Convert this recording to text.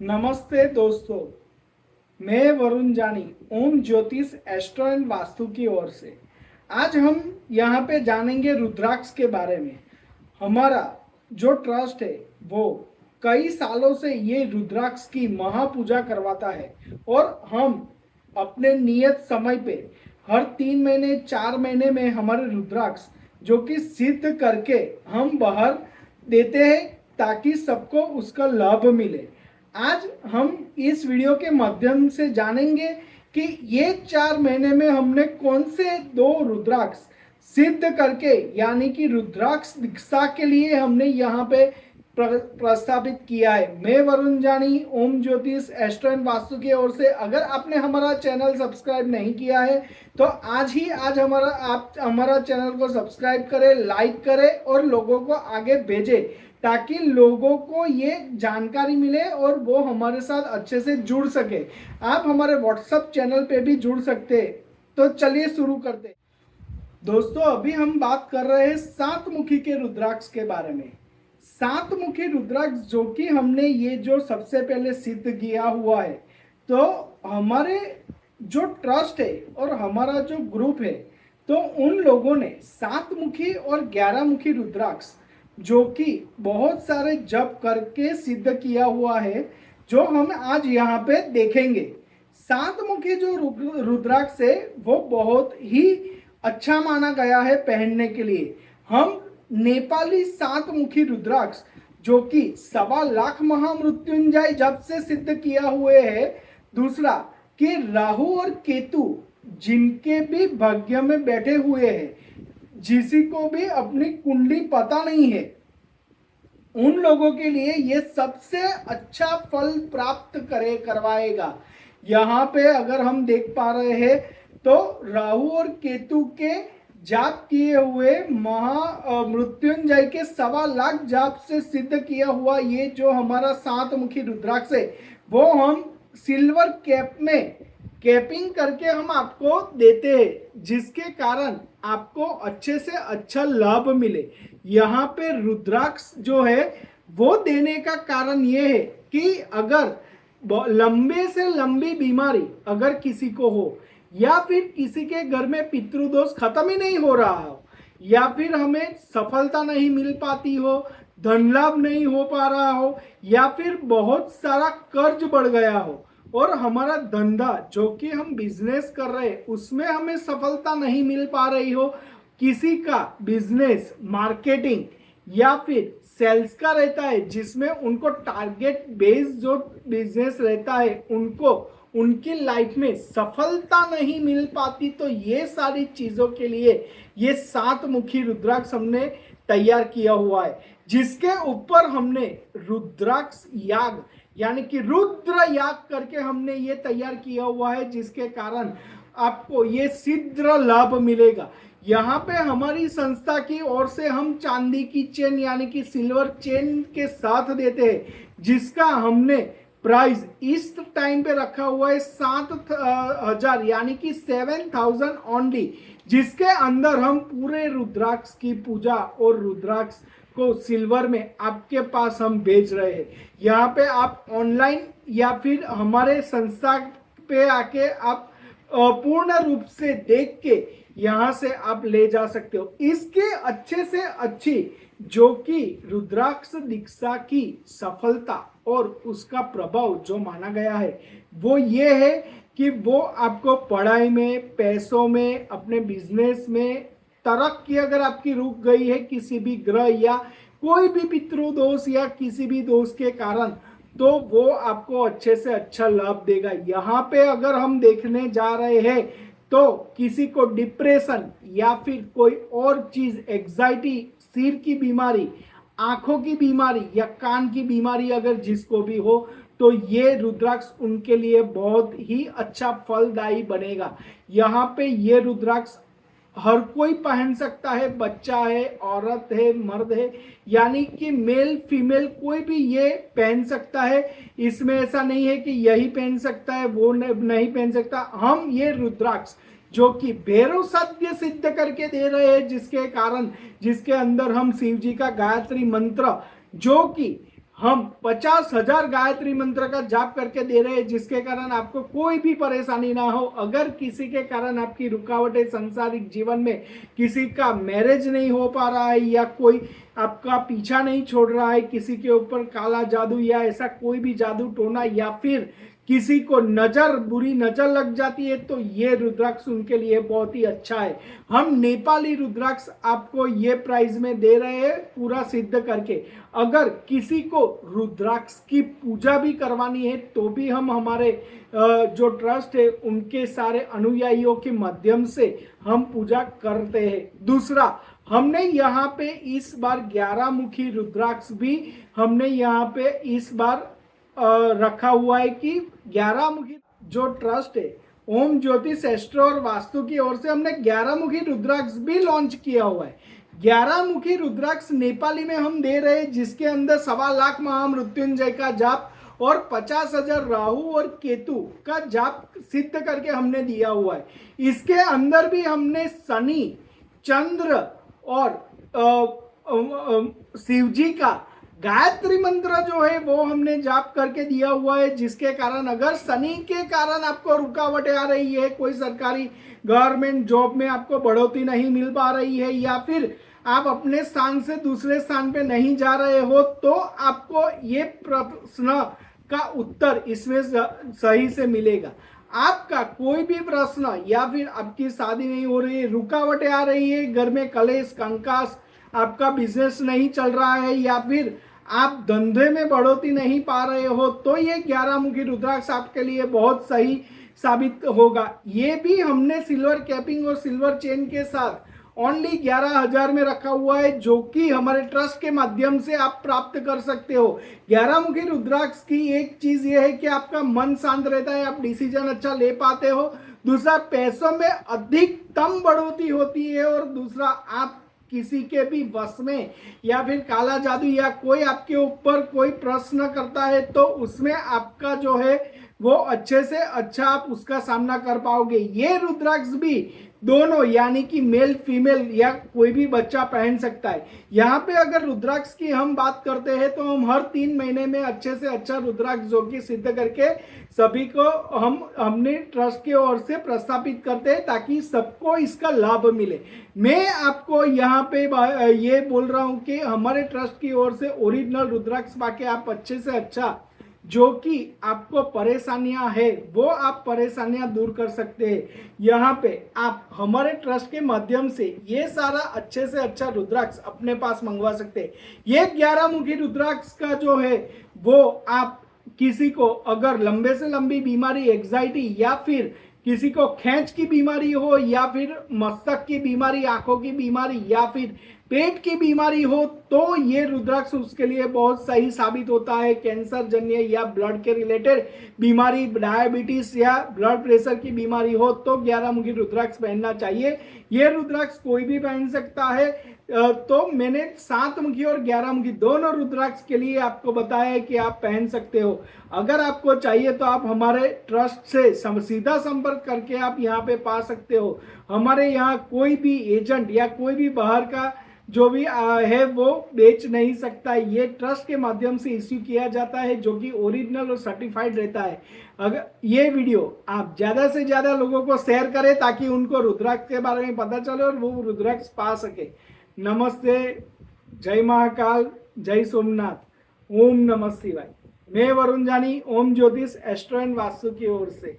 नमस्ते दोस्तों, मैं वरुण जानी ओम ज्योतिष एस्ट्रो एंड वास्तु की ओर से आज हम यहाँ पे जानेंगे रुद्राक्ष के बारे में। हमारा जो ट्रस्ट है वो कई सालों से ये रुद्राक्ष की महापूजा करवाता है और हम अपने नियत समय पे हर 3 महीने 4 महीने में हमारे रुद्राक्ष जो कि सिद्ध करके हम बाहर देते हैं ताकि सबको उसका लाभ मिले। आज हम इस वीडियो के माध्यम से जानेंगे कि ये 4 महीने में हमने कौन से 2 रुद्राक्ष सिद्ध करके यानी कि रुद्राक्ष दीक्षा के लिए हमने यहाँ पे प्रस्तावित किया है। मैं वरुण जानी ओम ज्योतिष एस्ट्रो एंड वास्तु की ओर से। अगर आपने हमारा चैनल सब्सक्राइब नहीं किया है तो आज हमारा चैनल को सब्सक्राइब करें, लाइक करें और लोगों को आगे भेजें ताकि लोगों को ये जानकारी मिले और वो हमारे साथ अच्छे से जुड़ सके। आप हमारे व्हाट्सएप चैनल पे भी जुड़ सकते हैं। तो चलिए शुरू करते हैं। दोस्तों, अभी हम बात कर रहे हैं 7 मुखी के रुद्राक्ष के बारे में। 7 मुखी रुद्राक्ष जो कि हमने ये जो सबसे पहले सिद्ध किया हुआ है, तो हमारे जो ट्रस्ट है और हमारा जो ग्रुप है, तो उन लोगों ने 7 मुखी और 11 मुखी रुद्राक्ष जो कि बहुत सारे जप करके सिद्ध किया हुआ है, जो हम आज यहाँ पे देखेंगे। 7 मुखी जो रुद्राक्ष है वो बहुत ही अच्छा माना गया है पहनने के लिए। हम नेपाली 7 मुखी रुद्राक्ष जो कि 1.25 लाख महामृत्युंजय जप से सिद्ध किया हुए है। दूसरा कि राहु और केतु जिनके भी भाग्य में बैठे हुए हैं, जिसी को भी अपनी कुंडली पता नहीं है, उन लोगों के लिए ये सबसे अच्छा फल प्राप्त करवाएगा। यहाँ पे अगर हम देख पा रहे हैं तो राहु और केतु के जाप किए हुए महामृत्युंजय के 1.25 लाख जाप से सिद्ध किया हुआ ये जो हमारा 7 मुखी रुद्राक्ष है, वो हम सिल्वर कैप में कैपिंग करके हम आपको देते हैं, जिसके कारण आपको अच्छे से अच्छा लाभ मिले। यहाँ पे रुद्राक्ष जो है वो देने का कारण ये है कि अगर लंबे से लंबी बीमारी अगर किसी को हो, या फिर किसी के घर में पितृदोष खत्म ही नहीं हो रहा हो, या फिर हमें सफलता नहीं मिल पाती हो, धन लाभ नहीं हो पा रहा हो, या फिर बहुत सारा कर्ज बढ़ गया हो और हमारा धंधा जो कि हम बिजनेस कर रहे हैं उसमें हमें सफलता नहीं मिल पा रही हो, किसी का बिजनेस मार्केटिंग या फिर सेल्स का रहता है जिसमें उनको टारगेट बेस्ड जो बिजनेस रहता है उनको उनकी लाइफ में सफलता नहीं मिल पाती, तो ये सारी चीज़ों के लिए ये 7 मुखी रुद्राक्ष हमने तैयार किया हुआ है, जिसके ऊपर हमने रुद्राक्ष याग यानी कि रुद्र याग करके हमने ये तैयार किया हुआ है, जिसके कारण आपको ये सिद्ध लाभ मिलेगा। यहाँ पे हमारी संस्था की ओर से हम चांदी की चेन यानी कि सिल्वर चेन के साथ देते हैं, जिसका हमने प्राइस इस टाइम पे रखा हुआ है 7,000 यानी कि 7,000 ओनली, जिसके अंदर हम पूरे रुद्राक्ष की पूजा और रुद्राक्ष को सिल्वर में आपके पास हम भेज रहे हैं। यहाँ पे आप ऑनलाइन या फिर हमारे संस्था पे आके आप पूर्ण रूप से देख के यहाँ से आप ले जा सकते हो। इसके अच्छे से अच्छी जो कि रुद्राक्ष दीक्षा की सफलता और उसका प्रभाव जो माना गया है वो ये है कि वो आपको पढ़ाई में, पैसों में, अपने बिजनेस में तरक्की अगर आपकी रुक गई है किसी भी ग्रह या कोई भी पितृदोष या किसी भी दोष के कारण, तो वो आपको अच्छे से अच्छा लाभ देगा। यहाँ पे अगर हम देखने जा रहे हैं तो किसी को डिप्रेशन या फिर कोई और चीज़, एग्जाइटी, सिर की बीमारी, आंखों की बीमारी या कान की बीमारी अगर जिसको भी हो, तो ये रुद्राक्ष उनके लिए बहुत ही अच्छा फलदायी बनेगा। यहाँ पे ये रुद्राक्ष हर कोई पहन सकता है, बच्चा है, औरत है, मर्द है, यानी कि मेल फीमेल कोई भी ये पहन सकता है। इसमें ऐसा नहीं है कि यही पहन सकता है वो नहीं पहन सकता। हम ये रुद्राक्ष जो कि भैरव साध्य सिद्ध करके दे रहे हैं, जिसके अंदर हम शिव जी का गायत्री मंत्र जो कि हम 50,000 गायत्री मंत्र का जाप करके दे रहे हैं, जिसके कारण आपको कोई भी परेशानी ना हो। अगर किसी के कारण आपकी रुकावटें सांसारिक जीवन में, किसी का मैरिज नहीं हो पा रहा है या कोई आपका पीछा नहीं छोड़ रहा है, किसी के ऊपर काला जादू या ऐसा कोई भी जादू टोना या फिर किसी को नजर, बुरी नजर लग जाती है, तो ये रुद्राक्ष उनके लिए बहुत ही अच्छा है। हम नेपाली रुद्राक्ष आपको ये प्राइस में दे रहे हैं पूरा सिद्ध करके। अगर किसी को रुद्राक्ष की पूजा भी करवानी है तो भी हम हमारे जो ट्रस्ट है उनके सारे अनुयायियों के माध्यम से हम पूजा करते हैं। दूसरा, हमने यहाँ पे इस बार 11 मुखी रुद्राक्ष भी हमने यहाँ पे इस बार रखा हुआ है कि 11 मुखी जो ट्रस्ट है ओम ज्योतिष एस्ट्रो और वास्तु की ओर से हमने 11 मुखी रुद्राक्ष भी लॉन्च किया हुआ है। 11 मुखी रुद्राक्ष नेपाली में हम दे रहे हैं, जिसके अंदर 1.25 महामृत्युंजय का जाप और 50,000 राहु और केतु का जाप सिद्ध करके हमने दिया हुआ है। इसके अंदर भी हमने शनि, चंद्र और शिव जी का गायत्री मंत्र जो है वो हमने जाप करके दिया हुआ है, जिसके कारण अगर शनि के कारण आपको रुकावटें आ रही है, कोई सरकारी गवर्नमेंट जॉब में आपको बढ़ोतरी नहीं मिल पा रही है या फिर आप अपने स्थान से दूसरे स्थान पे नहीं जा रहे हो, तो आपको ये प्रश्न का उत्तर इसमें सही से मिलेगा। आपका कोई भी प्रश्न या फिर आपकी शादी नहीं हो रही है, रुकावटें आ रही है, घर में कलेश कंकास, आपका बिजनेस नहीं चल रहा है या फिर आप धंधे में बढ़ोतरी नहीं पा रहे हो, तो ये 11 मुखी रुद्राक्ष आपके लिए बहुत सही साबित होगा। ये भी हमने सिल्वर कैपिंग और सिल्वर चेन के साथ ओनली 11,000 में रखा हुआ है, जो कि हमारे ट्रस्ट के माध्यम से आप प्राप्त कर सकते हो। 11 मुखी रुद्राक्ष की एक चीज ये है कि आपका मन शांत रहता है, आप डिसीजन अच्छा ले पाते हो। दूसरा, पैसों में अधिकतम बढ़ोतरी होती है और दूसरा, आप किसी के भी वश में या फिर काला जादू या कोई आपके ऊपर कोई प्रश्न करता है तो उसमें आपका जो है वो अच्छे से अच्छा आप उसका सामना कर पाओगे। ये रुद्राक्ष भी दोनों यानी कि मेल फीमेल या कोई भी बच्चा पहन सकता है। यहाँ पे अगर रुद्राक्ष की हम बात करते हैं तो हम हर 3 महीने में अच्छे से अच्छा रुद्राक्ष जो कि सिद्ध करके सभी को हमने ट्रस्ट की ओर से प्रस्थापित करते हैं ताकि सबको इसका लाभ मिले। मैं आपको यहाँ पे ये बोल रहा हूँ कि हमारे ट्रस्ट की ओर से ओरिजिनल रुद्राक्ष पाके आप अच्छे से अच्छा जो कि आपको परेशानियां है वो आप परेशानियां दूर कर सकते हैं। यहाँ पे आप हमारे ट्रस्ट के माध्यम से ये सारा अच्छे से अच्छा रुद्राक्ष अपने पास मंगवा सकते हैं। ये 11 मुखी रुद्राक्ष का जो है वो आप किसी को अगर लंबे से लंबी बीमारी, एग्जाइटी या फिर किसी को खैंच की बीमारी हो या फिर मस्तक की बीमारी, आंखों की बीमारी या फिर पेट की बीमारी हो, तो ये रुद्राक्ष उसके लिए बहुत सही साबित होता है। कैंसर जन्य या ब्लड के रिलेटेड बीमारी, डायबिटीज या ब्लड प्रेशर की बीमारी हो तो 11 मुखी रुद्राक्ष पहनना चाहिए। ये रुद्राक्ष कोई भी पहन सकता है। तो मैंने 7 मुखी और 11 मुखी दोनों रुद्राक्ष के लिए आपको बताया है कि आप पहन सकते हो। अगर आपको चाहिए तो आप हमारे ट्रस्ट से सीधा संपर्क करके आप यहाँ पे पा सकते हो। हमारे यहाँ कोई भी एजेंट या कोई भी बाहर का जो भी है वो बेच नहीं सकता। ये ट्रस्ट के माध्यम से इश्यू किया जाता है जो कि ओरिजिनल और सर्टिफाइड रहता है। अगर ये वीडियो आप ज़्यादा से ज़्यादा लोगों को शेयर करें ताकि उनको रुद्राक्ष के बारे में पता चले और वो रुद्राक्ष पा सके। नमस्ते, जय महाकाल, जय सोमनाथ, ओम नमः शिवाय। मैं वरुण जानी, ओम ज्योतिष एस्ट्रो एंड वास्तु की ओर से।